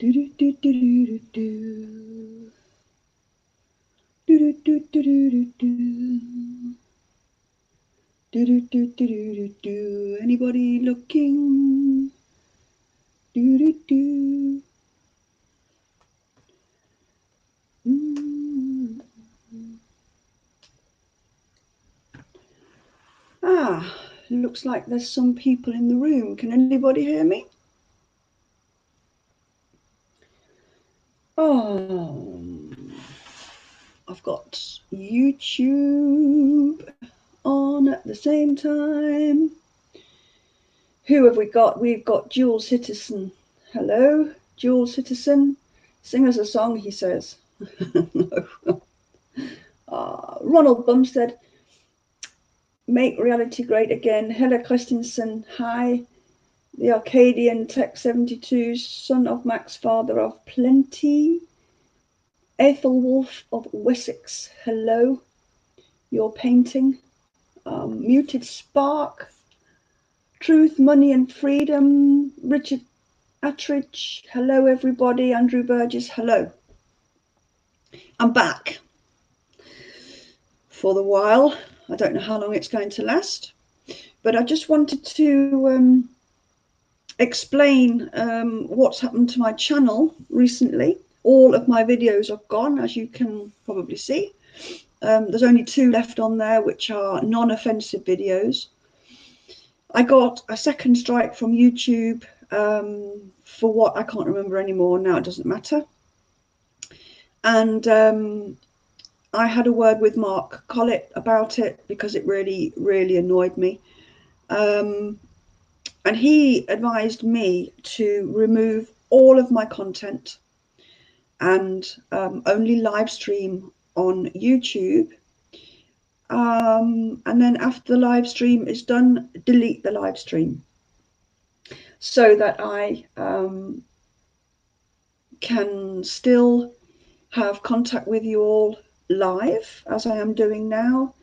Do do do do do do do do do do do do do do do do do. Anybody looking? Do do do. Ah, looks like there's some people in the room. Can anybody hear me? Oh, I've got YouTube on at the same time. Who have we got? We've got Dual Citizen. Hello, Dual Citizen. Sing us a song, he says. No. Ronald Bumstead. Make reality great again. Hella Christensen. Hi. The Arcadian Tech 72, son of Max, father of plenty. Ethelwolf of Wessex. Hello. Your painting. Muted Spark. Truth, Money and Freedom. Richard Attridge. Hello, everybody. Andrew Burgess. Hello. I'm back for the while. I don't know how long it's going to last, but I just wanted to explain what's happened to my channel recently. All of my videos are gone, as you can probably see. There's only 2 left on there, which are non-offensive videos. I got a second strike from YouTube for what I can't remember anymore. Now it doesn't matter. And I had a word with Mark Collett about it because it really, really annoyed me. And he advised me to remove all of my content and only live stream on YouTube. And then after the live stream is done, delete the live stream so that I can still have contact with you all live as I am doing now.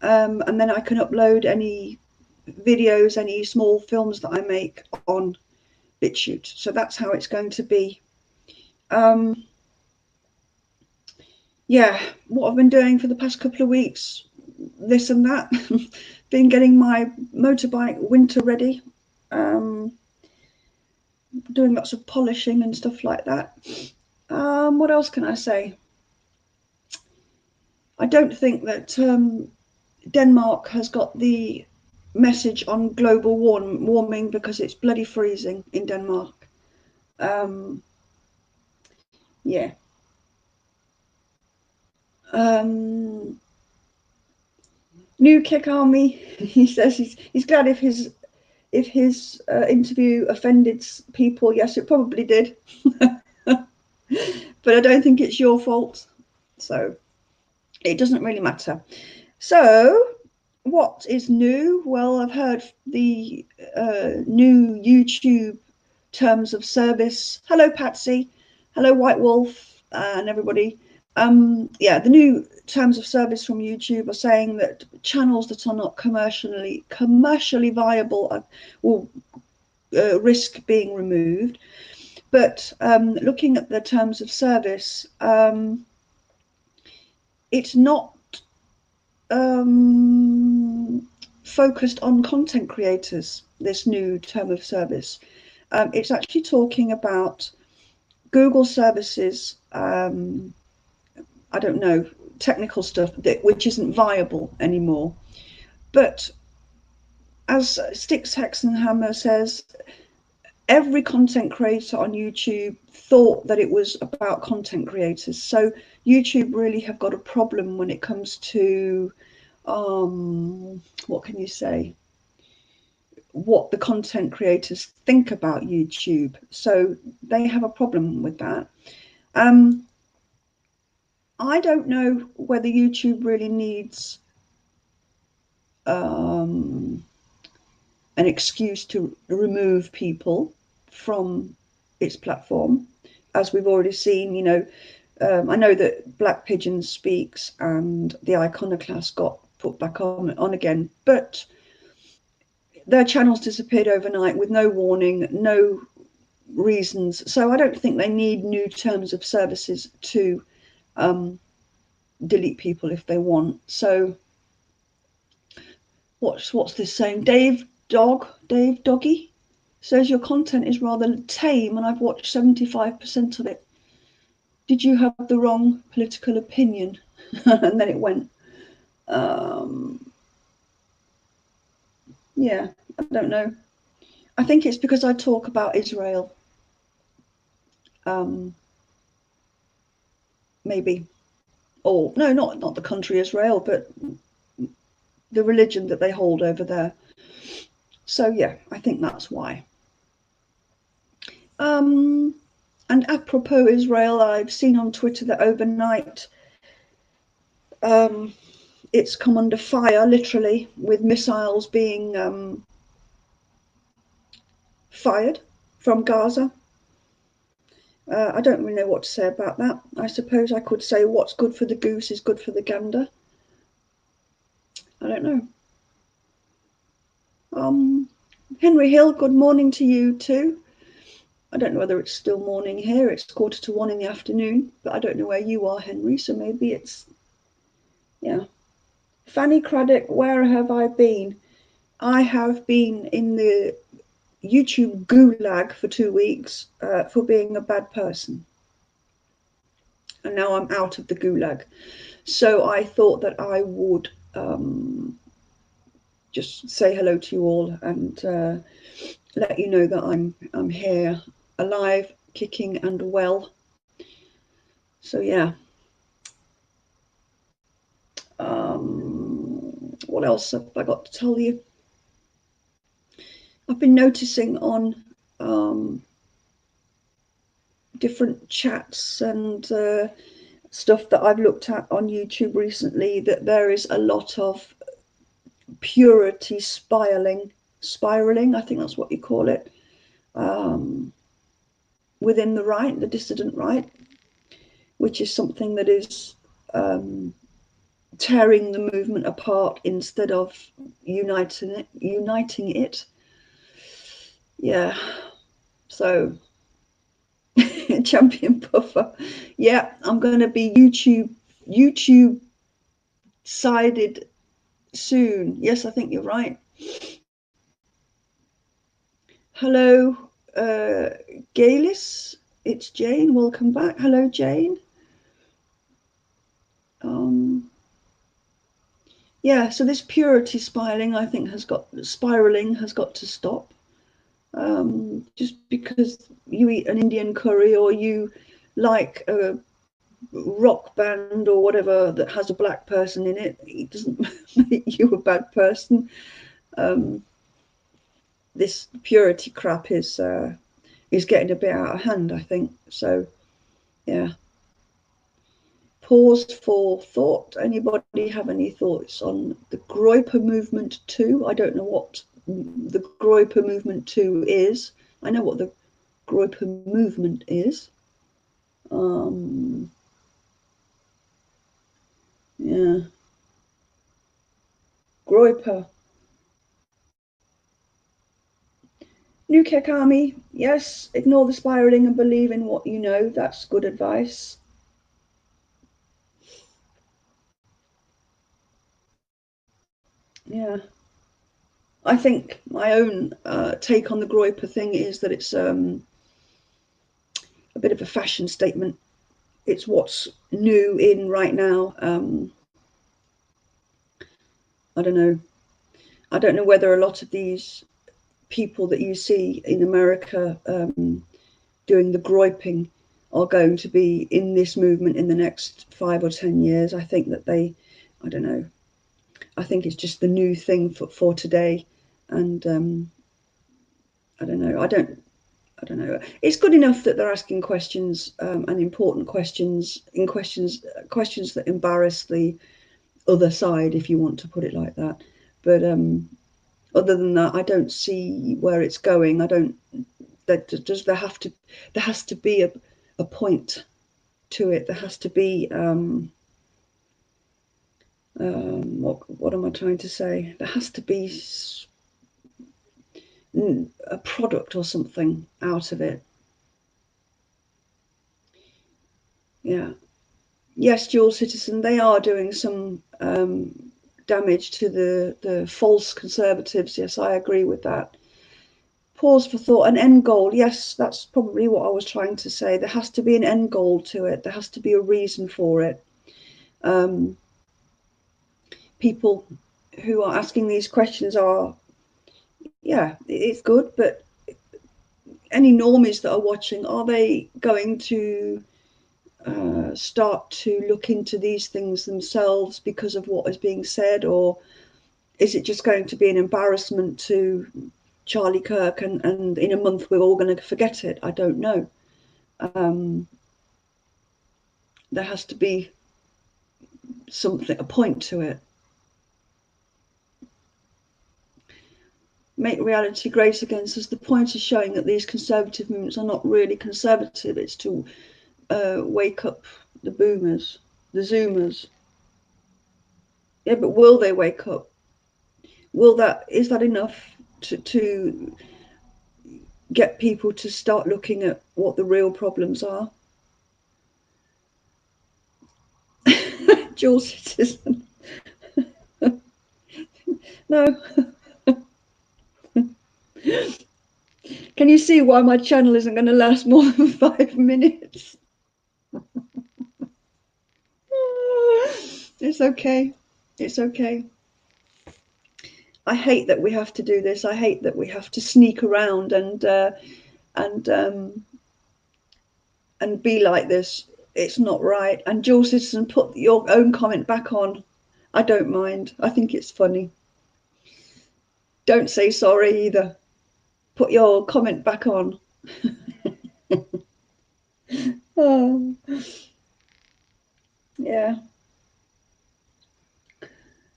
And then I can upload any videos, any small films that I make on BitChute. So that's how it's going to be. Yeah, what I've been doing for the past couple of weeks, this and that. Been getting my motorbike winter ready, doing lots of polishing and stuff like that. What else can I say? I don't think that Denmark has got the message on global warming because it's bloody freezing in Denmark. Yeah. New Kick Army. He says he's glad if his interview offended people. Yes, it probably did. But I don't think it's your fault. So it doesn't really matter. So what is new? Well, I've heard the new YouTube terms of service. Hello, Patsy. Hello, White Wolf, and everybody. Yeah, the new terms of service from YouTube are saying that channels that are not commercially viable will risk being removed. But looking at the terms of service, it's not focused on content creators, this new term of service. It's actually talking about Google services, I don't know, technical stuff which isn't viable anymore. But as Styx Hexenhammer says, every content creator on YouTube thought that it was about content creators. So YouTube really have got a problem when it comes to, what can you say, what the content creators think about YouTube. So they have a problem with that. I don't know whether YouTube really needs an excuse to remove people from its platform, as we've already seen. You know, I know that Black Pigeon Speaks and the Iconoclast got put back on again, but their channels disappeared overnight with no warning, no reasons. So I don't think they need new terms of services to delete people if they want. So what's this saying? Dave Doggy says your content is rather tame and I've watched 75% of it. Did you have the wrong political opinion? And then it went. Yeah, I don't know. I think it's because I talk about Israel. Maybe. Or no, not the country Israel, but the religion that they hold over there. So yeah, I think that's why. And apropos Israel, I've seen on Twitter that overnight it's come under fire, literally, with missiles being fired from Gaza. I don't really know what to say about that. I suppose I could say what's good for the goose is good for the gander. I don't know. Henry Hill, good morning to you too. I don't know whether it's still morning here. It's 1:45 in the afternoon, but I don't know where you are, Henry, so maybe it's, yeah. Fanny Craddock, where have I been? I have been in the YouTube gulag for 2 weeks for being a bad person. And now I'm out of the gulag. So I thought that I would just say hello to you all and let you know that I'm here, alive, kicking and well. So yeah. What else have I got to tell you? I've been noticing on different chats and stuff that I've looked at on YouTube recently that there is a lot of purity spiraling, I think that's what you call it, within the right, the dissident right, which is something that is tearing the movement apart instead of uniting it. Yeah. So Champion Puffer. Yeah, I'm going to be YouTube sided soon. Yes, I think you're right. Hello, Galis. It's Jane. Welcome back. Hello, Jane. Yeah, so this purity spiraling, I think, has got to stop. Just because you eat an Indian curry or you like a rock band or whatever that has a black person in it, it doesn't make you a bad person. This purity crap is getting a bit out of hand, I think. So yeah. Pause for thought. Anybody have any thoughts on the Groyper movement 2? I don't know what the Groyper movement 2 is. I know what the Groyper movement is. Yeah. Groyper. Nukek Army, yes, ignore the spiraling and believe in what you know. That's good advice. Yeah. I think my own take on the Groyper thing is that it's a bit of a fashion statement. It's what's new in right now. I don't know. I don't know whether a lot of these people that you see in America doing the groyping are going to be in this movement in the next 5 or 10 years. I think that I don't know. I think it's just the new thing for today. And I don't know. I don't know. It's good enough that they're asking questions and important questions that embarrass the other side, if you want to put it like that. But other than that, I don't see where it's going. There has to be a point to it. There has to be what am I trying to say? There has to be a product or something out of it. Yeah. Yes, dual citizen, they are doing some damage to the false conservatives. Yes, I agree with that. Pause for thought. An end goal. Yes, that's probably what I was trying to say. There has to be an end goal to it. There has to be a reason for it. People who are asking these questions are, yeah, it's good, but any normies that are watching, are they going to start to look into these things themselves because of what is being said, or is it just going to be an embarrassment to Charlie Kirk, and in a month we're all going to forget it? I don't know. There has to be something, a point to it. Make reality great again says the point is showing that these conservative movements are not really conservative. It's to wake up the boomers, the zoomers. Yeah, but will they wake up? Is that enough to get people to start looking at what the real problems are? Dual citizen. No. Can you see why my channel isn't going to last more than 5 minutes? It's okay. It's okay. I hate that we have to do this. I hate that we have to sneak around and be like this. It's not right. And dual citizen, put your own comment back on. I don't mind. I think it's funny. Don't say sorry either. Put your comment back on. Oh, yeah.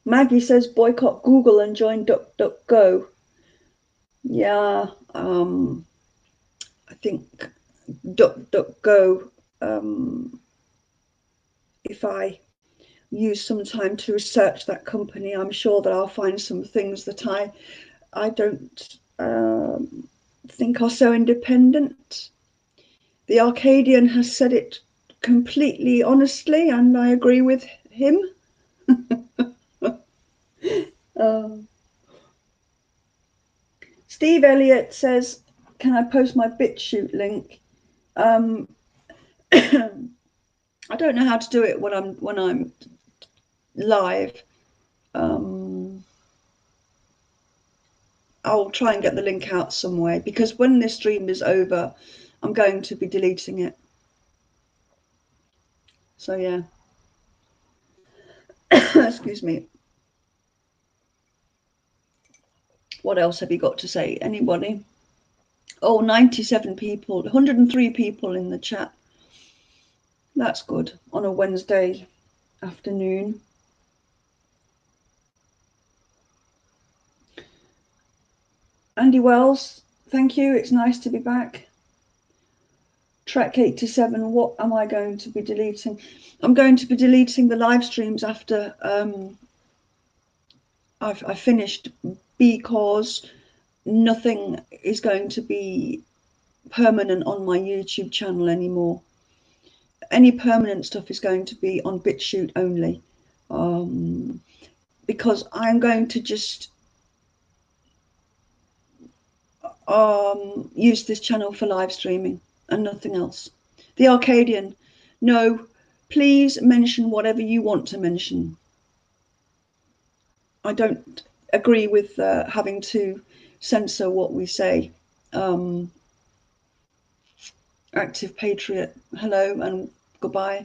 Maggie says boycott Google and join DuckDuckGo. Yeah, I think DuckDuckGo, if I use some time to research that company, I'm sure that I'll find some things that I don't think are so independent. The Arcadian has said it completely honestly, and I agree with him. Steve Elliott says, can I post my BitChute link? I don't know how to do it when I'm live. I'll try and get the link out some way, because when this stream is over, I'm going to be deleting it. So yeah. Excuse me. What else have you got to say? Anybody? Oh, 97 people, 103 people in the chat. That's good on a Wednesday afternoon. Andy Wells, thank you. It's nice to be back. Track 87, what am I going to be deleting? I'm going to be deleting the live streams after I've finished, because nothing is going to be permanent on my YouTube channel anymore. Any permanent stuff is going to be on BitChute only, because I'm going to just use this channel for live streaming and nothing else. The Arcadian, no, please mention whatever you want to mention. I don't agree with having to censor what we say. Active Patriot, hello and goodbye.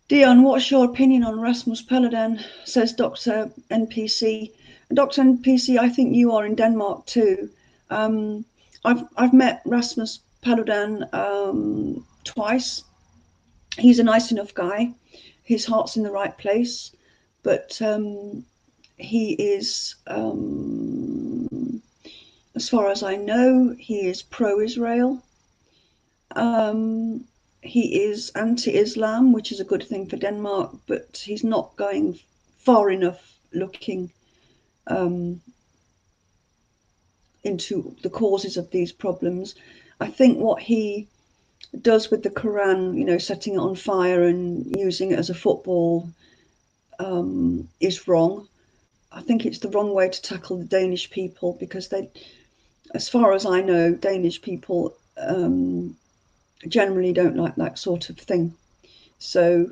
Dion, what's your opinion on Rasmus Paludan? Says Dr. NPC. Dr. NPC, I think you are in Denmark too. I've met Rasmus Paludan twice. He's a nice enough guy. His heart's in the right place, but he is, as far as I know, he is pro-Israel. He is anti-Islam, which is a good thing for Denmark, but he's not going far enough looking into the causes of these problems. I think what he does with the Quran, you know, setting it on fire and using it as a football, is wrong. I think it's the wrong way to tackle the Danish people, because they, as far as I know, Danish people generally don't like that sort of thing. So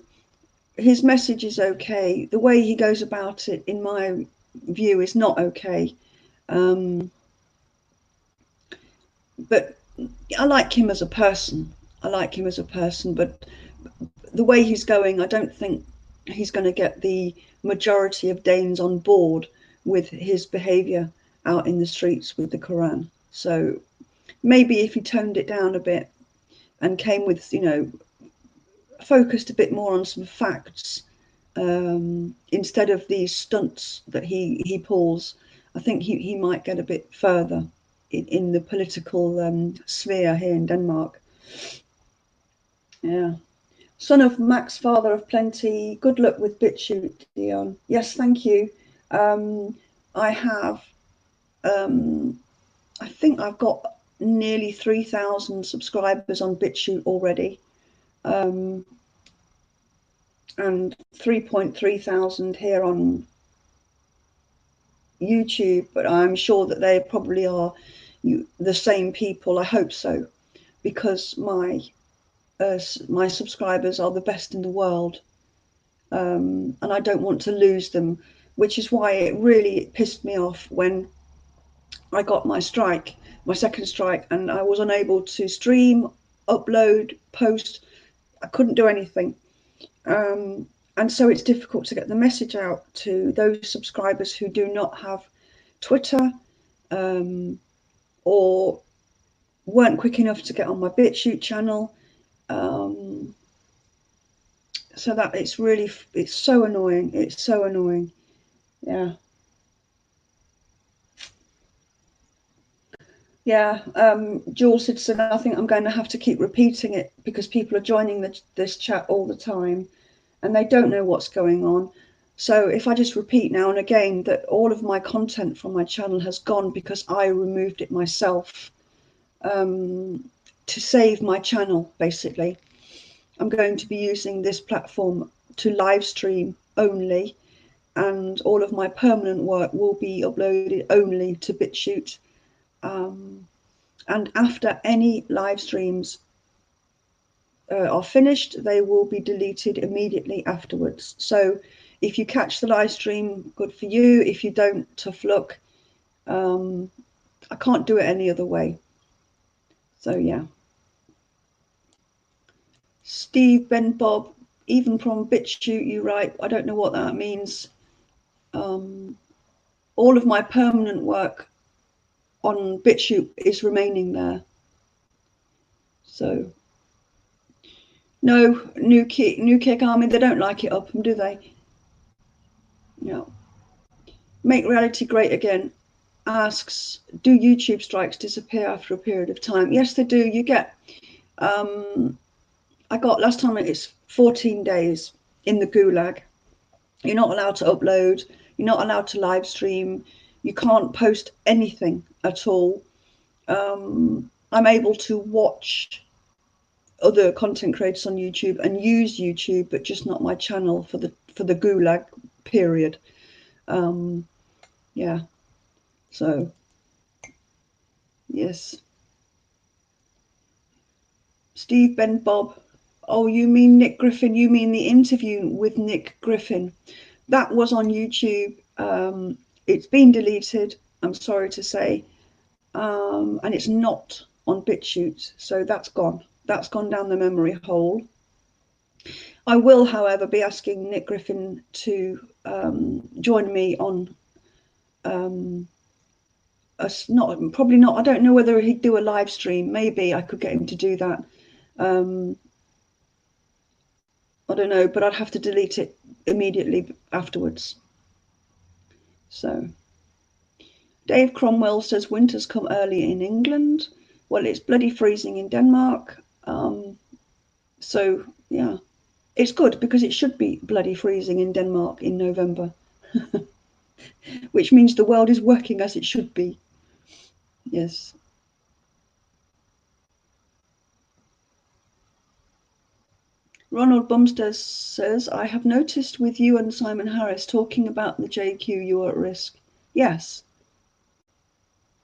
his message is okay. The way he goes about it, in my view, is not okay. But I like him as a person. I like him as a person, but the way he's going, I don't think he's going to get the majority of Danes on board with his behaviour out in the streets with the Quran. So maybe if he toned it down a bit and came with, you know, focused a bit more on some facts, instead of these stunts that he pulls, I think he might get a bit further in the political sphere here in Denmark. Yeah. Son of Max, father of plenty. Good luck with BitChute, Dion. Yes, thank you. I have, I think I've got nearly 3,000 subscribers on BitChute already, and 3.3 thousand here on YouTube, but I'm sure that they probably are the same people. I hope so, because my subscribers are the best in the world, and I don't want to lose them, which is why it really pissed me off when I got my second strike, and I was unable to stream, upload, post. I couldn't do anything. And so it's difficult to get the message out to those subscribers who do not have Twitter, or weren't quick enough to get on my BitChute channel. So that it's so annoying. It's so annoying. Yeah. Yeah. Jules had said, I think I'm going to have to keep repeating it because people are joining this chat all the time and they don't know what's going on. So if I just repeat now and again that all of my content from my channel has gone because I removed it myself, to save my channel, basically. I'm going to be using this platform to live stream only, and all of my permanent work will be uploaded only to BitChute. And after any live streams are finished, they will be deleted immediately afterwards. So if you catch the live stream, good for you. If you don't, tough luck. I can't do it any other way. So yeah. Steve, Ben, Bob, even from BitChute, you write, I don't know what that means. All of my permanent work on BitChute is remaining there. So no, New Kick Army, they don't like it up, do they? No. Make Reality Great Again asks, do YouTube strikes disappear after a period of time? Yes, they do. You get, I got last time, it's 14 days in the gulag. You're not allowed to upload. You're not allowed to live stream. You can't post anything at all. I'm able to watch other content creators on YouTube and use YouTube, but just not my channel for the gulag period. Yeah. So yes. Steve, Ben, Bob. Oh, you mean Nick Griffin? You mean the interview with Nick Griffin? That was on YouTube. It's been deleted, I'm sorry to say, and it's not on BitChute, so that's gone. That's gone down the memory hole. I will, however, be asking Nick Griffin to join me on probably not. I don't know whether he'd do a live stream. Maybe I could get him to do that. I don't know, but I'd have to delete it immediately afterwards. So Dave Cromwell says winter's come early in England. Well, it's bloody freezing in Denmark. So yeah, it's good because it should be bloody freezing in Denmark in November, which means the world is working as it should be. Yes. Ronald Bumstead says, I have noticed with you and Simon Harris talking about the JQ, you are at risk. Yes.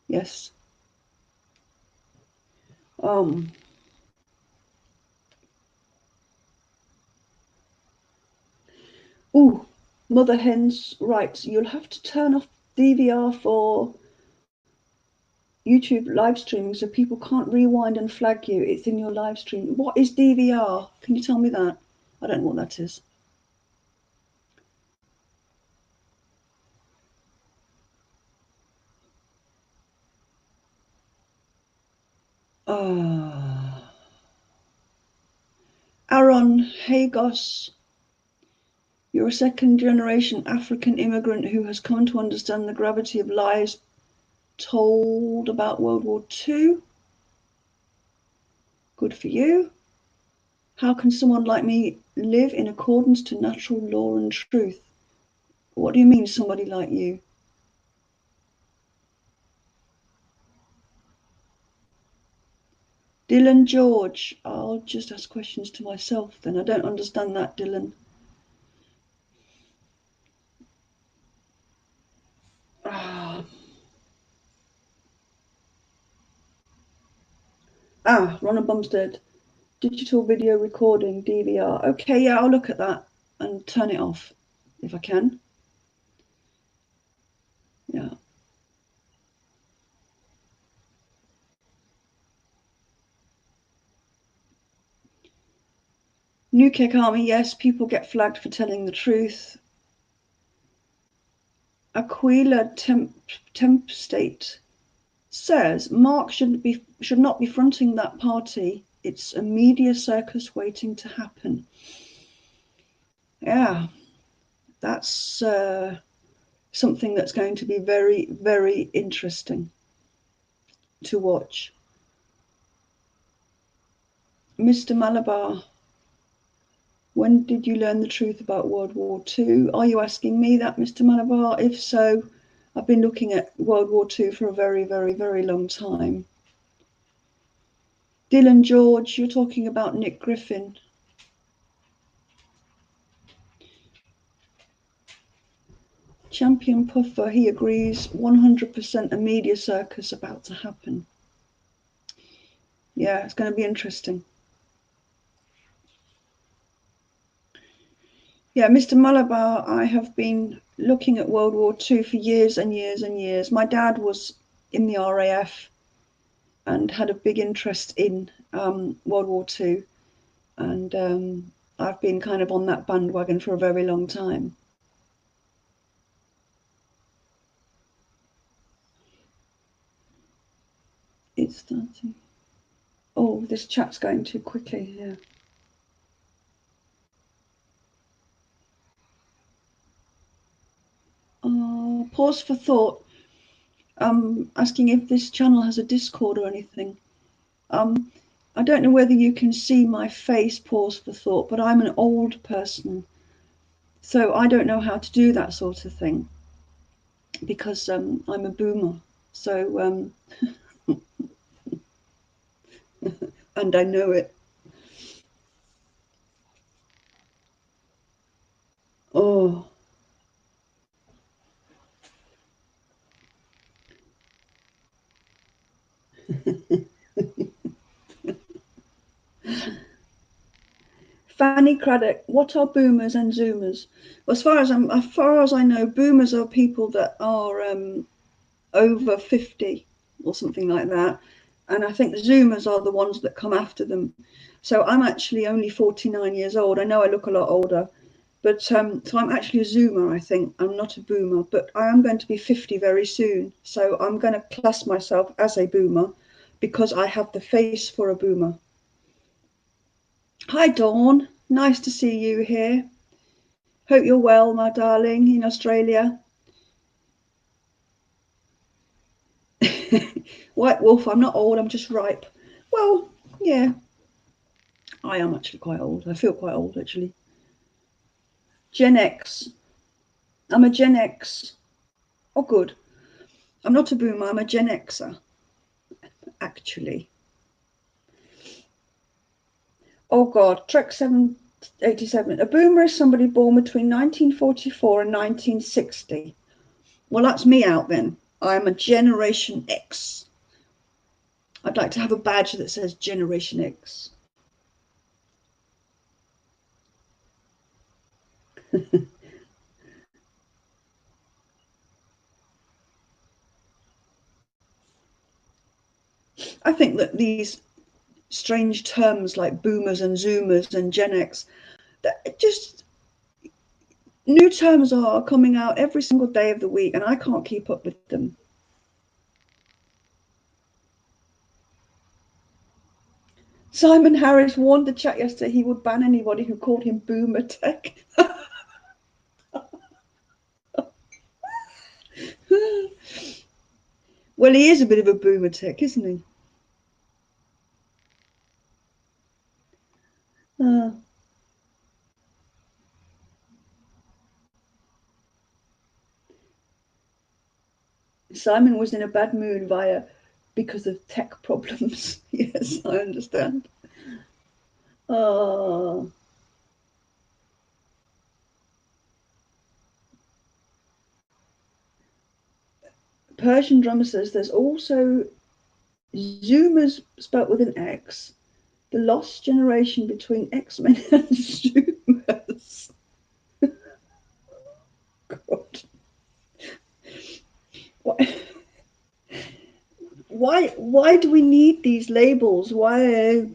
Yes. Mother Hens writes, you'll have to turn off DVR for YouTube live streaming so people can't rewind and flag you. It's in your live stream. What is DVR? Can you tell me that? I don't know what that is. Aaron Hagos, you're a second-generation African immigrant who has come to understand the gravity of lies told about World War II. Good for you. How can someone like me live in accordance to natural law and truth? What do you mean, somebody like you? Dylan George. I'll just ask questions to myself then. I don't understand that, Dylan. Ronald Bumstead. Digital video recording, DVR. Okay, yeah, I'll look at that and turn it off if I can. Yeah. New Kick Army, yes, people get flagged for telling the truth. Aquila Tempstate says Mark should not be fronting that party. It's a media circus waiting to happen. Yeah, that's something that's going to be very, very interesting to watch. Mr. Malabar, when did you learn the truth about World War II? Are you asking me that, Mr. Malabar? If so, I've been looking at World War II for a very, very, very long time. Dylan George, you're talking about Nick Griffin. Champion Puffer, he agrees, 100% a media circus about to happen. Yeah, it's going to be interesting. Yeah, Mr. Malabar, I have been looking at World War II for years and years and years. My dad was in the RAF and had a big interest in World War II. And I've been kind of on that bandwagon for a very long time. It's starting. Oh, this chat's going too quickly. Yeah. Pause for thought. Asking if this channel has a Discord or anything. I don't know whether you can see my face, pause for thought, but I'm an old person, so I don't know how to do that sort of thing because I'm a boomer. So and I know it. Oh. Fanny Craddock, what are boomers and zoomers? Well, as far as I know, boomers are people that are over 50 or something like that, and I think zoomers are the ones that come after them. So I'm actually only 49 years old. I know I look a lot older, but so I'm actually a zoomer. I think I'm not a boomer, but I am going to be 50 very soon. So I'm going to class myself as a boomer because I have the face for a boomer. Hi, Dawn. Nice to see you here. Hope you're well, my darling, in Australia. White Wolf, I'm not old, I'm just ripe. Well, yeah, I am actually quite old. I feel quite old, actually. Gen X. I'm a Gen X. Oh, good. I'm not a boomer, I'm a Gen Xer, actually. Oh, God. Trek 7 87. A boomer is somebody born between 1944 and 1960. Well, that's me out then. I'm a Generation X. I'd like to have a badge that says Generation X. I think that these strange terms like boomers and zoomers and Gen X, that just new terms are coming out every single day of the week, and I can't keep up with them. Simon Harris warned the chat yesterday he would ban anybody who called him boomer tech. Well, he is a bit of a boomer tech, isn't he? Simon was in a bad mood because of tech problems. Yes, I understand. Oh. Persian Drummer says there's also Zoomers spelt with an X, the lost generation between X-Men and Zoomers. God. Why do we need these labels? Why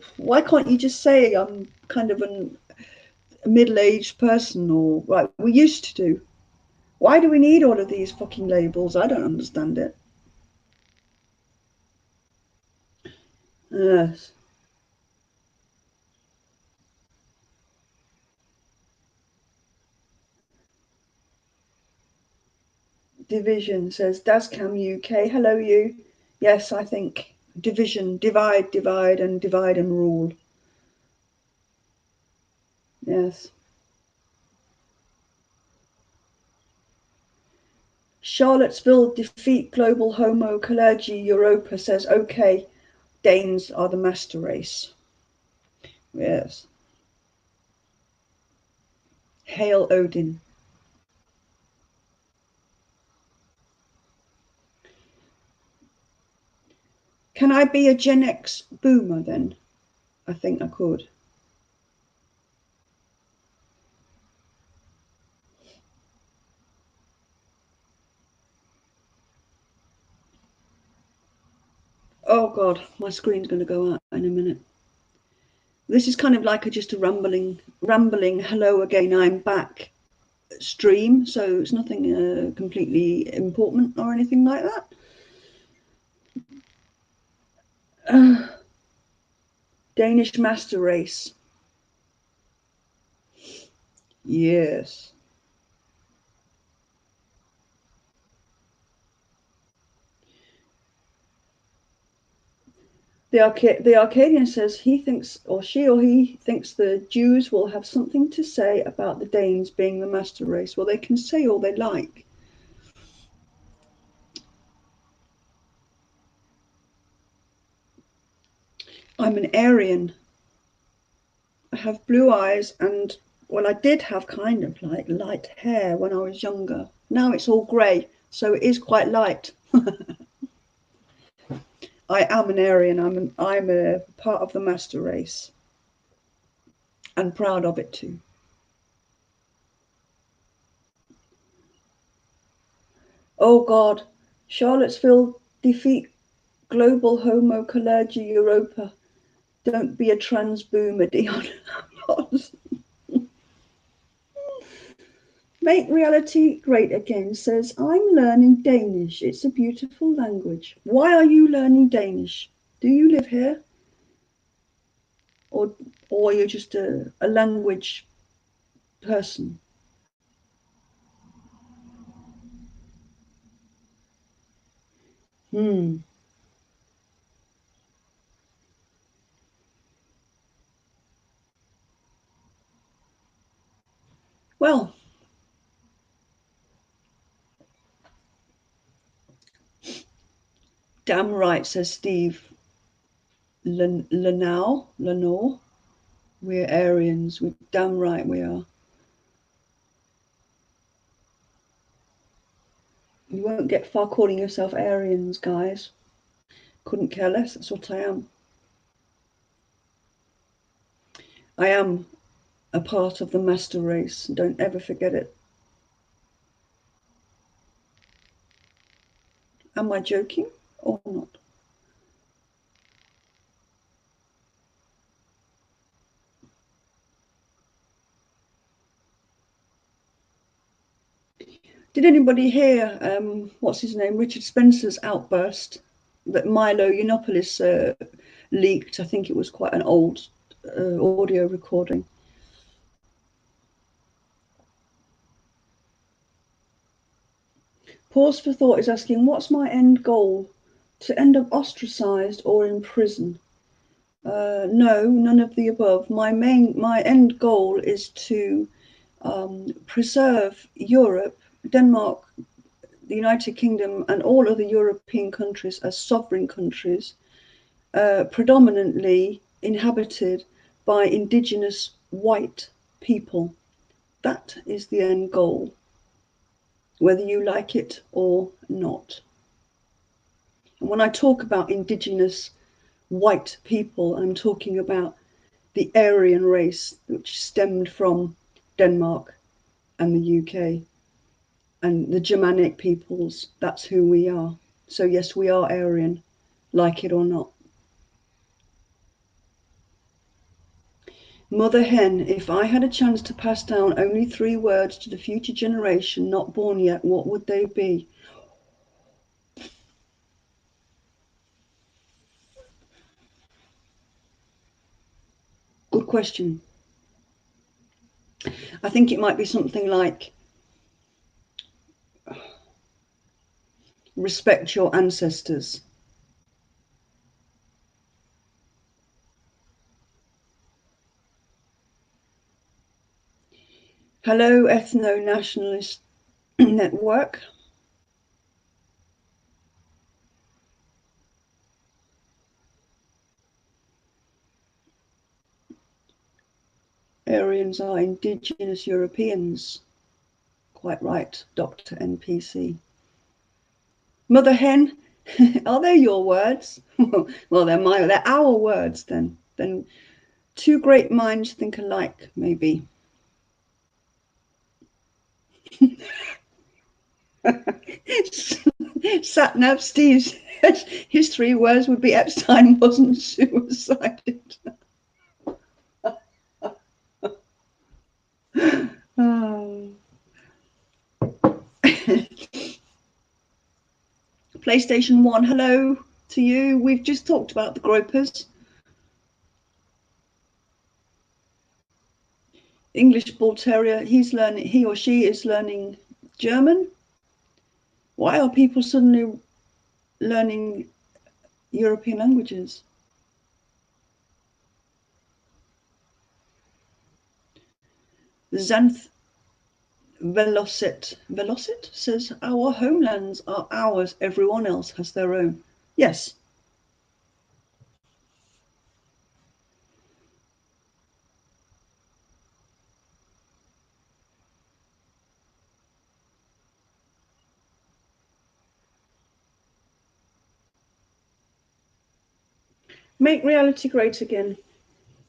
can't you just say I'm kind of a middle-aged person, or like we used to do? Why do we need all of these fucking labels? I don't understand it. Yes. Division says Dascam UK. Hello, you. Yes, I think division, divide and rule. Yes. Charlottesville defeat global homo Kalergi Europa says, okay, Danes are the master race. Yes. Hail Odin. Can I be a Gen X boomer then? I think I could. Oh God, my screen's going to go out in a minute. This is kind of like just a rambling hello again, I'm back stream, so it's nothing completely important or anything like that. Danish master race. Yes. The Arcadian says he thinks, or she or he thinks, the Jews will have something to say about the Danes being the master race. Well, they can say all they like. I'm an Aryan. I have blue eyes and, well, I did have kind of like light hair when I was younger. Now it's all grey, so it is quite light. I am an Aryan. I'm a part of the master race, and proud of it too. Oh God, Charlottesville defeat global homo Kalergi Europa. Don't be a trans boomer, Dion. Make reality great again says, I'm learning Danish. It's a beautiful language. Why are you learning Danish? Do you live here? Or are you just a language person? Well, damn right, says Steve Lenore. We're Aryans. We're damn right we are. You won't get far calling yourself Aryans, guys. Couldn't care less. That's what I am. I am a part of the master race. Don't ever forget it. Am I joking or not? Did anybody hear, what's his name, Richard Spencer's outburst that Milo Yiannopoulos leaked? I think it was quite an old audio recording. Pause for Thought is asking, what's my end goal? To end up ostracized or in prison? No, none of the above. My end goal is to preserve Europe, Denmark, the United Kingdom, and all other European countries as sovereign countries, predominantly inhabited by indigenous white people. That is the end goal, whether you like it or not. And when I talk about indigenous white people, I'm talking about the Aryan race, which stemmed from Denmark and the UK, and the Germanic peoples. That's who we are. So yes, we are Aryan, like it or not. Mother hen, if I had a chance to pass down only 3 words to the future generation not born yet, what would they be? Good question. I think it might be something like respect your ancestors. Hello, Ethno Nationalist Network. Aryans are indigenous Europeans. Quite right, Dr. NPC. Mother hen, are they your words? Well, they're our words then. Then 2 great minds think alike, maybe. Satnav Steve's his 3 words would be Epstein wasn't suicided. PlayStation 1, hello to you. We've just talked about the gropers. English Bull Terrier, he or she is learning German. Why are people suddenly learning European languages? Xanth Velocit says, our homelands are ours, everyone else has their own. Yes. Make reality great again.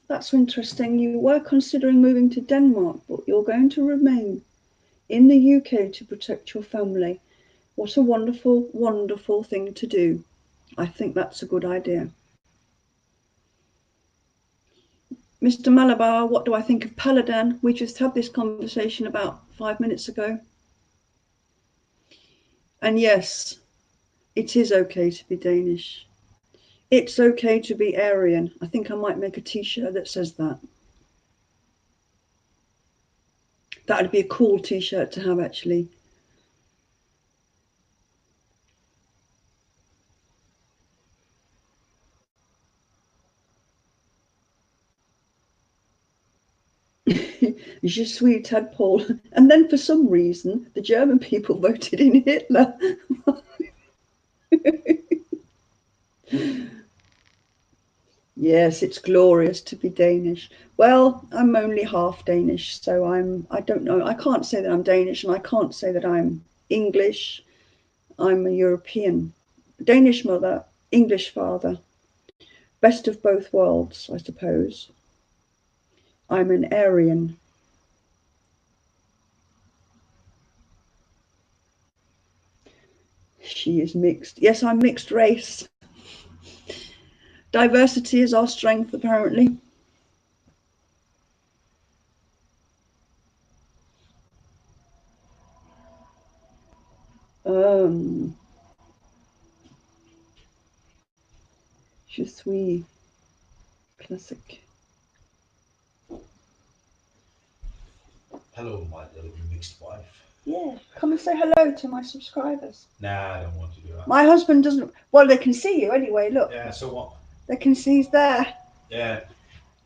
That's interesting. You were considering moving to Denmark, but you're going to remain in the UK to protect your family. What a wonderful, wonderful thing to do. I think that's a good idea. Mr. Malabar, what do I think of Paludan? We just had this conversation about 5 minutes ago. And yes, it is okay to be Danish. It's okay to be Aryan. I think I might make a t-shirt that says that. That would be a cool t-shirt to have, actually. Je suis tadpole. And then for some reason, the German people voted in Hitler. Yes, it's glorious to be Danish. Well, I'm only half Danish, so I don't know. I can't say that I'm Danish and I can't say that I'm English. I'm a European. Danish mother, English father. Best of both worlds, I suppose. I'm an Aryan. She is mixed. Yes, I'm mixed race. Diversity is our strength, apparently. Je suis classic. Hello, my little mixed wife. Yeah, come and say hello to my subscribers. Nah, I don't want to do that. My husband doesn't. Well, they can see you anyway. Look. Yeah, so what? They can see he's there. Yeah.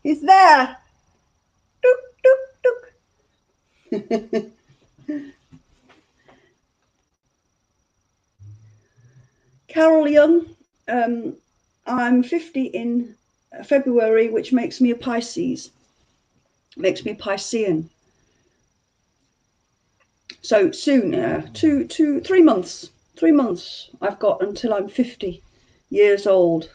He's there. Dook, dook, dook. Carol Young. I'm 50 in February, which makes me a Pisces. Makes me a Piscean. So soon, 3 months. 3 months I've got until I'm 50 years old.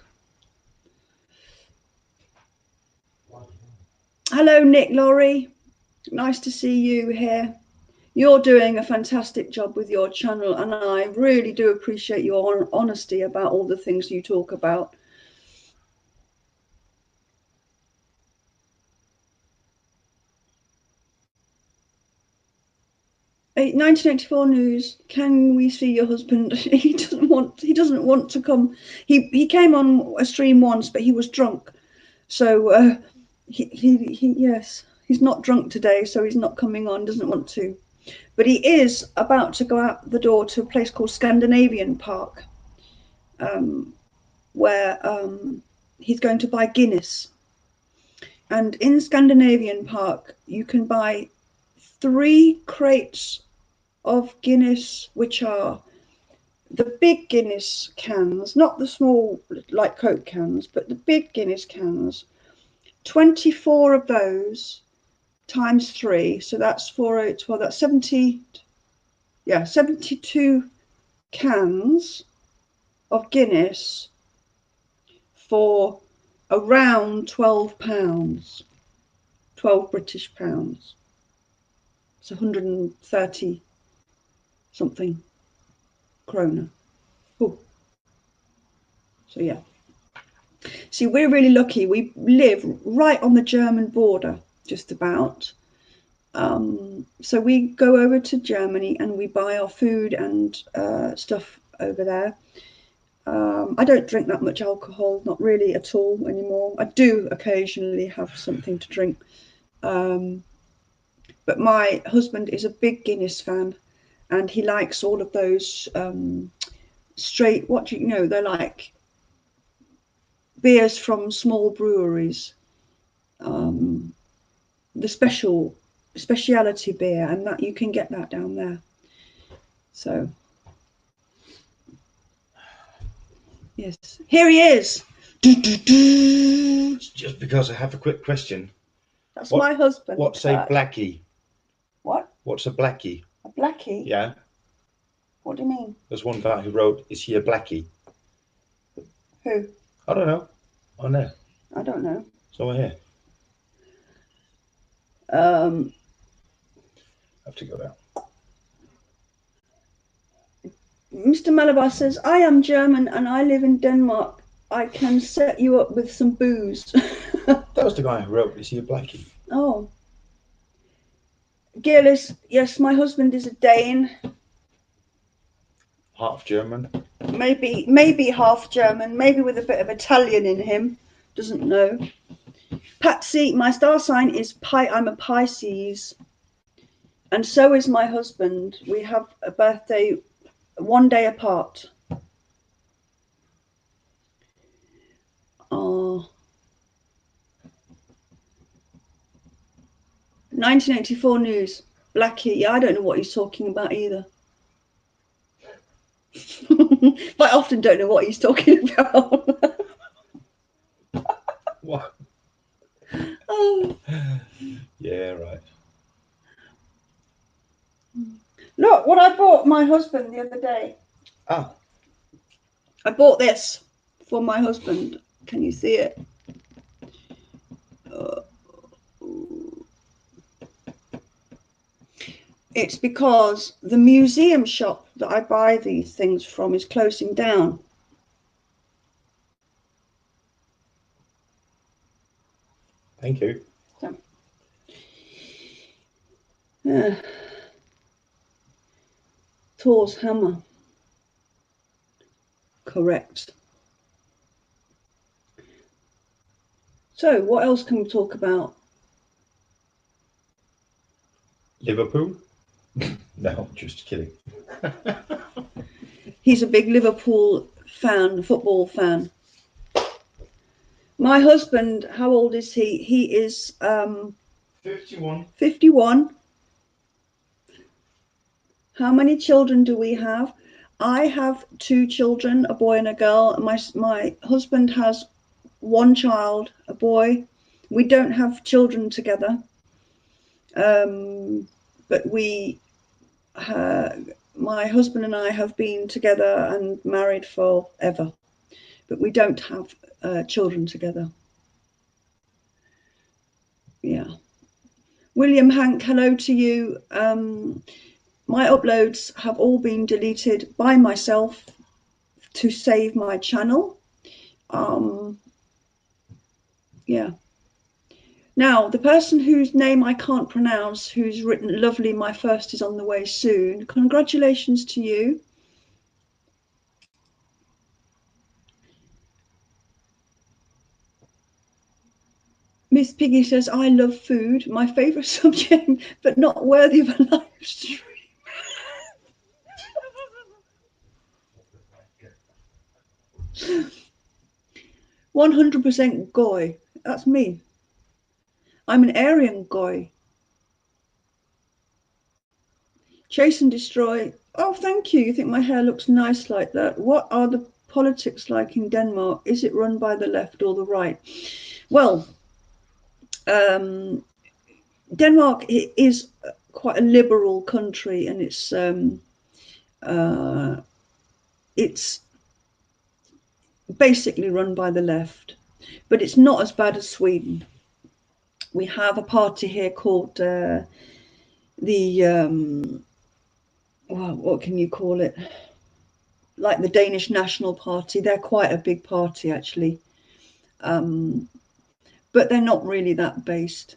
Hello, Nick, Laurie. Nice to see you here. You're doing a fantastic job with your channel, and I really do appreciate your honesty about all the things you talk about. Hey, 1984 news. Can we see your husband? He doesn't want to come. He came on a stream once, but he was drunk. So yes, he's not drunk today, so he's not coming on. Doesn't want to. But he is about to go out the door to a place called Scandinavian Park, where he's going to buy Guinness. And in Scandinavian Park, you can buy 3 crates of Guinness, which are the big Guinness cans, not the small like Coke cans, but the big Guinness cans. 24 of those times 3, so that's 412. That's 72 cans of Guinness for around £12, 12 British pounds. It's 130 something krona. Ooh. So yeah. See, we're really lucky. We live right on the German border, just about. So we go over to Germany and we buy our food and stuff over there. I don't drink that much alcohol, not really at all anymore. I do occasionally have something to drink. But my husband is a big Guinness fan, and he likes all of those straight, they're like beers from small breweries, the speciality beer, and that you can get that down there. So yes, here he is. Just because I have a quick question. That's my husband. What's a blackie? What? What's a blackie? A blackie? Yeah. What do you mean? There's one guy who wrote, "Is he a blackie?" Who? I don't know. Oh no. I don't know. Someone here. I have to go down. Mr. Malabar says, I am German and I live in Denmark. I can set you up with some booze. That was the guy who wrote, "Is he a blackie?" Oh. Gearless, yes, my husband is a Dane. Half German. Maybe half German, maybe with a bit of Italian in him. Doesn't know. Patsy, my star sign is I'm a Pisces. And so is my husband. We have a birthday 1 day apart. 1984 news. Blackie. Yeah, I don't know what he's talking about either. But I often don't know what he's talking about. Yeah, right. Look what I bought my husband the other day. Ah, I bought this for my husband. Can you see it? It's because the museum shop that I buy these things from is closing down. thank you. Thor's hammer. Correct. So, what else can we talk about? Liverpool? No, just kidding. He's a big Liverpool fan, football fan. My husband, how old is he? He is 51. 51. How many children do we have? I have 2 children, a boy and a girl. My husband has 1 child, a boy. We don't have children together, but my husband and I have been together and married forever, but we don't have children together. Yeah. William Hank, hello to you. My uploads have all been deleted by myself to save my channel. Yeah. Now, the person whose name I can't pronounce, who's written lovely, my first is on the way soon. Congratulations to you. Miss Piggy says, I love food, my favourite subject, but not worthy of a live stream. 100% goy. That's me. I'm an Aryan goy. Chase and destroy. Oh, thank you. You think my hair looks nice like that? What are the politics like in Denmark? Is it run by the left or the right? Well, Denmark is quite a liberal country, and it's basically run by the left, but it's not as bad as Sweden. We have a party here called well, what can you call it? Like the Danish National Party. They're quite a big party, actually, but they're not really that based.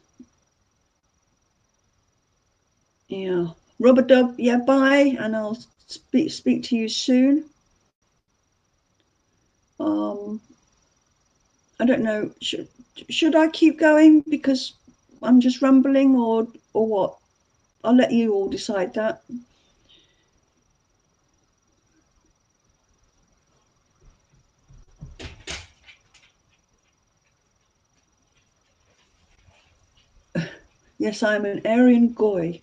Yeah, Rubber Dub. Yeah, bye, and I'll speak to you soon. I don't know. Should I keep going because I'm just rambling, or what? I'll let you all decide that. Yes, I'm an Aryan goy.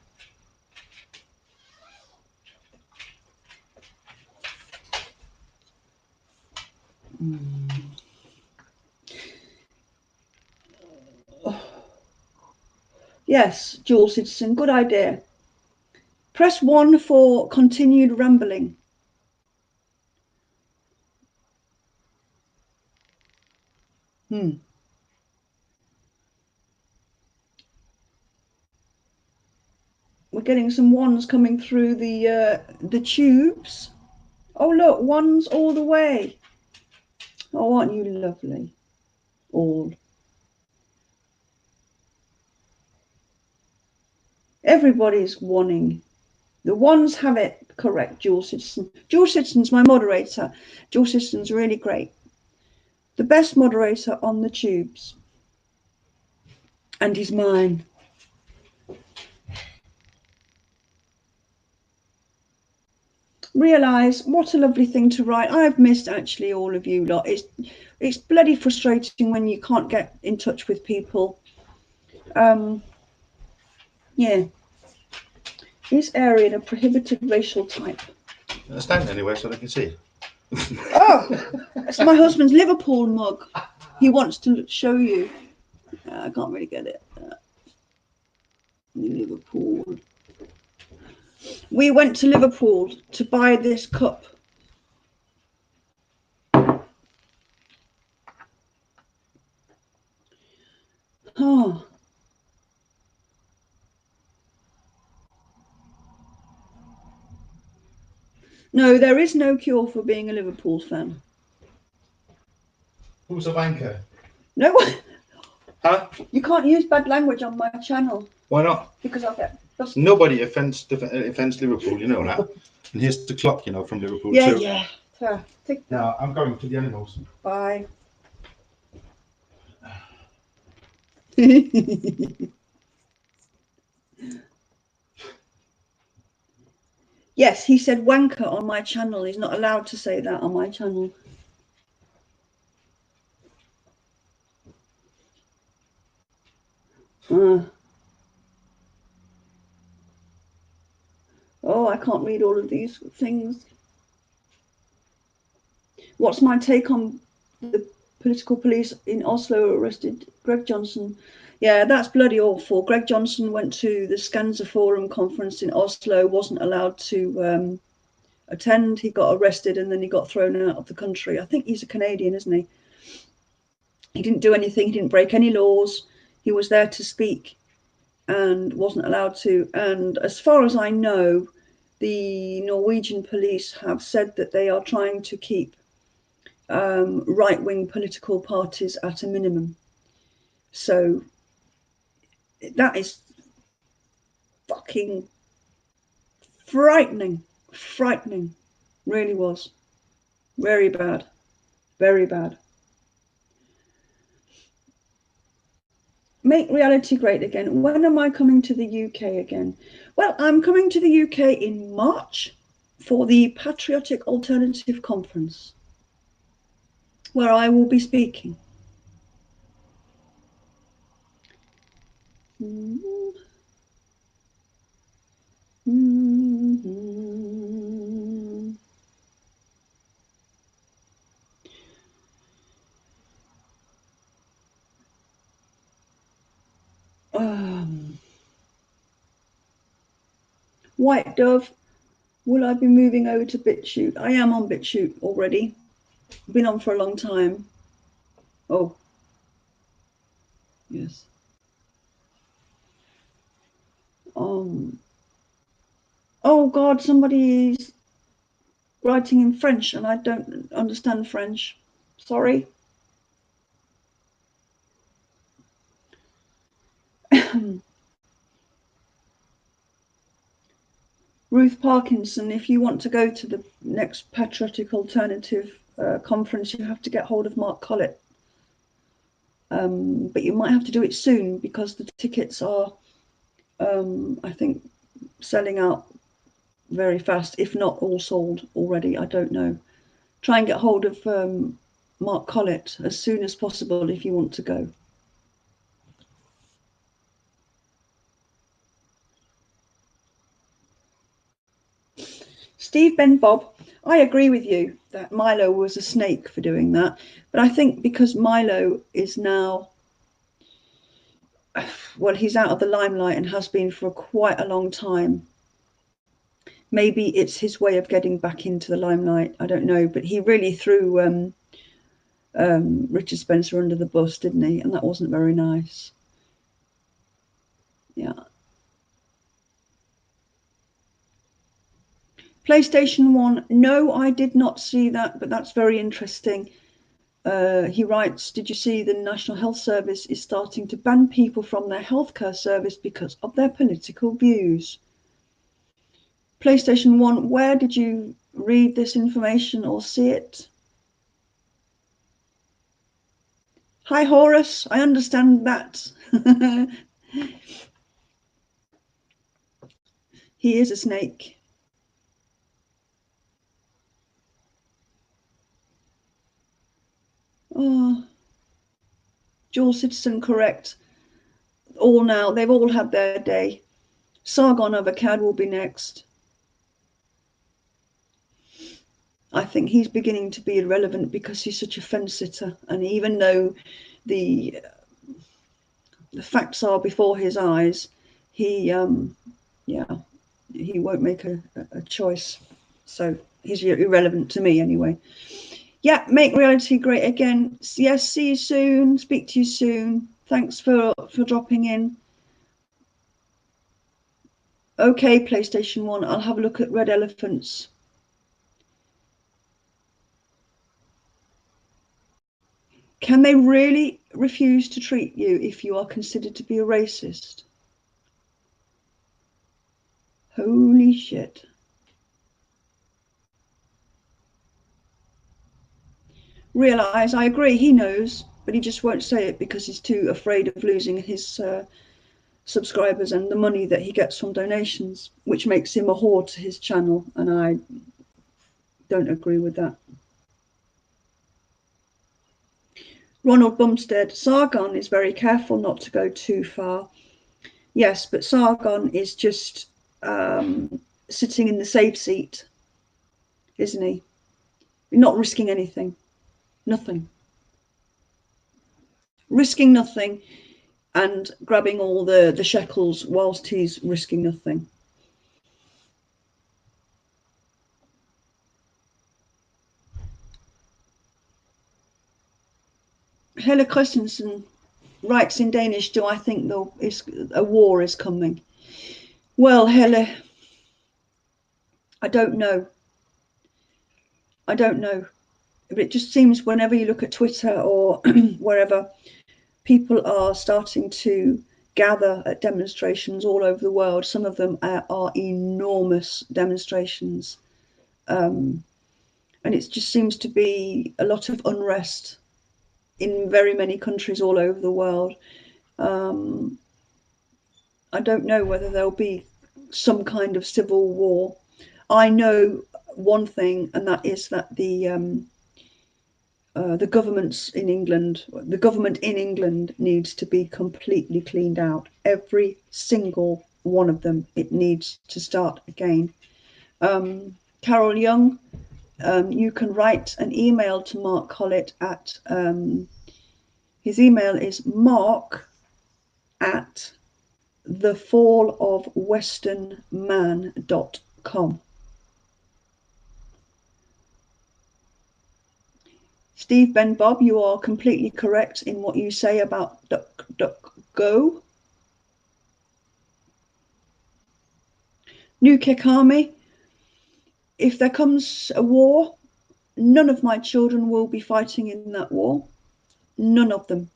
Yes, Dual Citizen, good idea. Press 1 for continued rambling. We're getting some ones coming through the tubes. Oh, look, ones all the way. Oh, aren't you lovely? All. Everybody's wanting. The ones have it correct, Dual Citizen. Dual Citizen's my moderator. Dual Citizen's really great. The best moderator on the tubes. And he's mine. Realise what a lovely thing to write. I've missed actually all of you lot. It's bloody frustrating when you can't get in touch with people. Yeah. Is Aryan a prohibited racial type? Stand anywhere so they can see. Oh, it's my husband's Liverpool mug. He wants to show you. I can't really get it. Liverpool. We went to Liverpool to buy this cup. Oh. No, there is no cure for being a Liverpool fan. Who's a wanker? No, Huh? you can't use bad language on my channel Why not? because I'll get busted. Nobody offends Liverpool, you know that. And here's the clock, you know, from Liverpool Yeah, too. yeah. So, take that. Now I'm going to the animals. Bye. Yes, he said wanker on my channel. He's not allowed to say that on my channel. Oh, I can't read all of these things. What's my take on the political police in Oslo arrested Greg Johnson? Yeah, that's bloody awful. Greg Johnson went to the Skansa Forum conference in Oslo, wasn't allowed to attend. He got arrested and then he got thrown out of the country. I think he's a Canadian, isn't he? He didn't do anything. He didn't break any laws. He was there to speak and wasn't allowed to. And as far as I know, the Norwegian police have said that they are trying to keep right-wing political parties at a minimum. So that is fucking frightening, really was. Very bad, very bad. Make reality great again. When am I coming to the UK again? Well, I'm coming to the UK in March for the Patriotic Alternative Conference, where I will be speaking. White Dove, will I be moving over to BitChute? I am on BitChute already. Been on for a long time. Oh, yes. Oh God, somebody's writing in French and I don't understand French. Sorry. Ruth Parkinson, if you want to go to the next Patriotic Alternative conference, you have to get hold of Mark Collett. But you might have to do it soon because the tickets are, I think, selling out very fast, if not all sold already. I don't know. Try and get hold of Mark Collett as soon as possible if you want to go. Steve Ben Bob, I agree with you that Milo was a snake for doing that. But I think because Milo is now, well, he's out of the limelight and has been for quite a long time. Maybe it's his way of getting back into the limelight. I don't know. But he really threw Richard Spencer under the bus, didn't he? And that wasn't very nice. Yeah. PlayStation 1, no, I did not see that, but that's very interesting. He writes, did you see the National Health Service is starting to ban people from their healthcare service because of their political views? PlayStation 1, where did you read this information or see it? Hi, Horus, I understand that. He is a snake. Oh, dual citizen, correct. All now, they've all had their day. Sargon of Akkad will be next. I think he's beginning to be irrelevant because he's such a fence sitter. And even though the the facts are before his eyes, he won't make a choice. So he's irrelevant to me anyway. Yeah, make reality great again. Yes, see you soon. Speak to you soon. Thanks for dropping in. Okay, PlayStation 1, I'll have a look at Red Elephants. Can they really refuse to treat you if you are considered to be a racist? Holy shit. Realise, I agree, he knows, but he just won't say it because he's too afraid of losing his subscribers and the money that he gets from donations, which makes him a whore to his channel, and I don't agree with that. Ronald Bumstead, Sargon is very careful not to go too far. Yes, but Sargon is just sitting in the safe seat, isn't he? Not risking anything. Nothing. Risking nothing and grabbing all the shekels whilst he's risking nothing. Helle Christensen writes in Danish, do I think a war is coming? Well, Helle, I don't know. I don't know. But it just seems whenever you look at Twitter or wherever, people are starting to gather at demonstrations all over the world. Some of them are enormous demonstrations. And it just seems to be a lot of unrest in very many countries all over the world. I don't know whether there'll be some kind of civil war. I know one thing, and that is that the government in England needs to be completely cleaned out. Every single one of them. It needs to start again. Carol Young, you can write an email to Mark Collett at his email is mark@thefallofwesternman.com. Steve Ben Bob, you are completely correct in what you say about DuckDuckGo. New Kekami, if there comes a war, none of my children will be fighting in that war. None of them.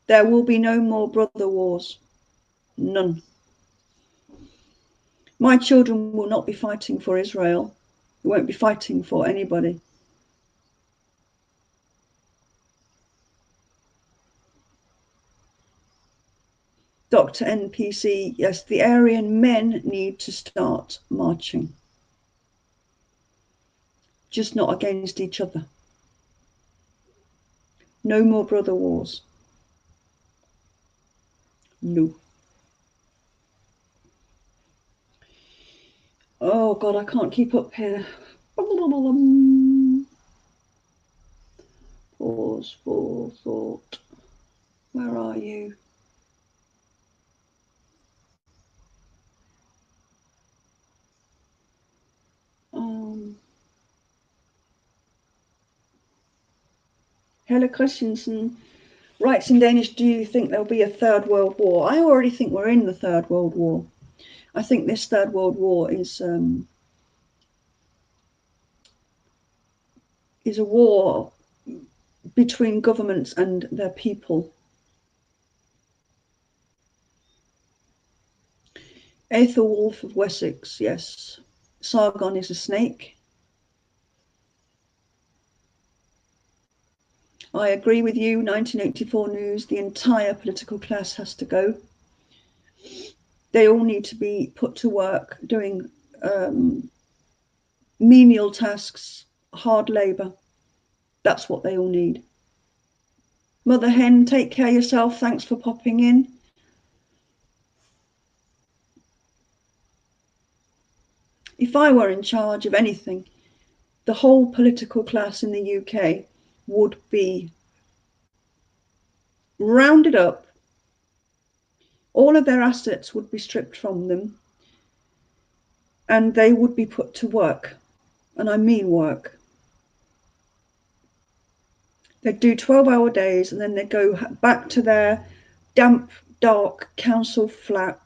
There will be no more brother wars. None. My children will not be fighting for Israel. They won't be fighting for anybody. Dr. NPC, yes, the Aryan men need to start marching. Just not against each other. No more brother wars. No. Oh God, I can't keep up here. Pause for thought. Where are you? Helle Christensen writes in Danish, do you think there'll be a third world war? I already think we're in the third world war. I think this third world war is a war between governments and their people. Aethelwulf of Wessex, yes. Sargon is a snake. I agree with you, 1984 news, the entire political class has to go. They all need to be put to work doing menial tasks, hard labour. That's what they all need. Mother Hen, take care of yourself. Thanks for popping in. If I were in charge of anything, the whole political class in the UK would be rounded up all of their assets would be stripped from them, and they would be put to work, and I mean work. They'd do 12-hour days, and then they'd go back to their damp, dark council flat,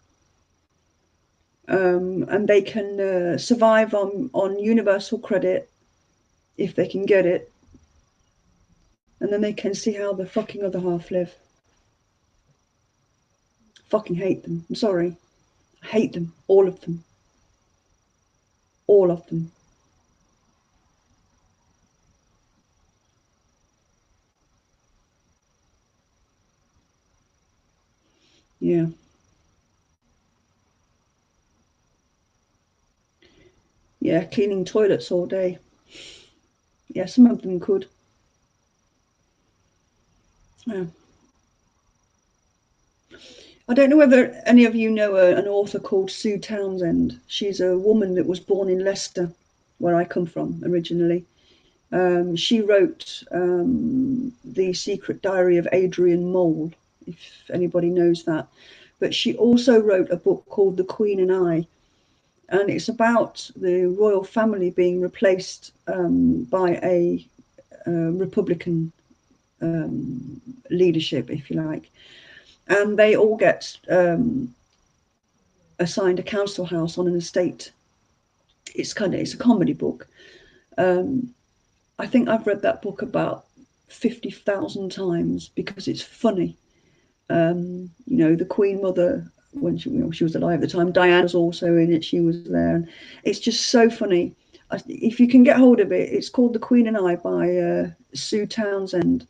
and they can survive on universal credit if they can get it, and then they can see how the fucking other half live. Fucking hate them. I'm sorry. I hate them. All of them. All of them. Yeah. Yeah, cleaning toilets all day. Yeah, some of them could. Yeah. I don't know whether any of you know an author called Sue Townsend. She's a woman that was born in Leicester, where I come from originally. She wrote The Secret Diary of Adrian Mole, if anybody knows that. But she also wrote a book called The Queen and I, and it's about the royal family being replaced by a Republican leadership, if you like. And they all get assigned a council house on an estate. It's a comedy book. I think I've read that book about 50,000 times because it's funny. You know, the Queen Mother, when she was alive at the time, Diana was also in it. She was there, and it's just so funny. If you can get hold of it, it's called The Queen and I by Sue Townsend.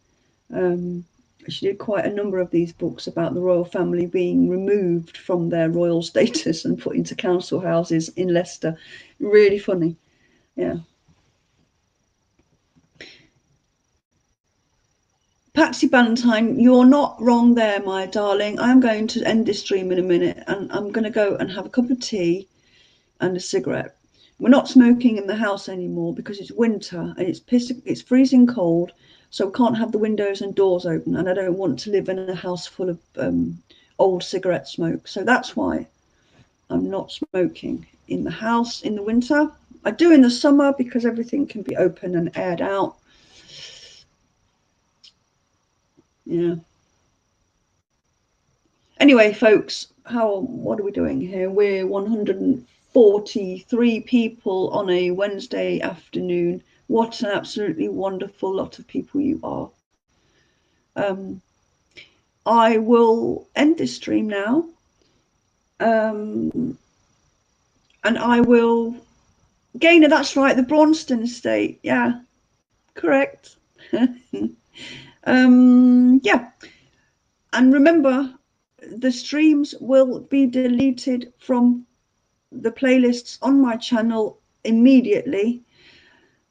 She did quite a number of these books about the royal family being removed from their royal status and put into council houses in Leicester. Really funny. Yeah. Patsy Ballantyne, you're not wrong there, my darling. I'm going to end this stream in a minute, and I'm going to go and have a cup of tea and a cigarette. We're not smoking in the house anymore because it's winter and it's freezing cold, so we can't have the windows and doors open, and I don't want to live in a house full of old cigarette smoke. So that's why I'm not smoking in the house in the winter. I do in the summer because everything can be open and aired out. Yeah. Anyway, folks, what are we doing here? We're 143 people on a Wednesday afternoon. What an absolutely wonderful lot of people you are. I will end this stream now. And I will... Gaynor, that's right, the Braunston estate. Yeah, correct. Yeah. And remember, the streams will be deleted from the playlists on my channel immediately.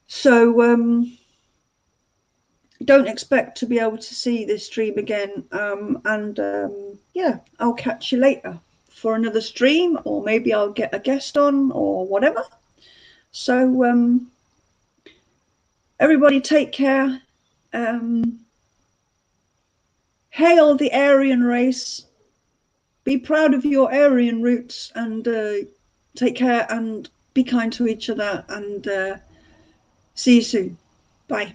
So don't expect to be able to see this stream again. Yeah, I'll catch you later for another stream, or maybe I'll get a guest on or whatever. So everybody take care. Hail the Aryan race. Be proud of your Aryan roots, and take care and be kind to each other, and see you soon. Bye.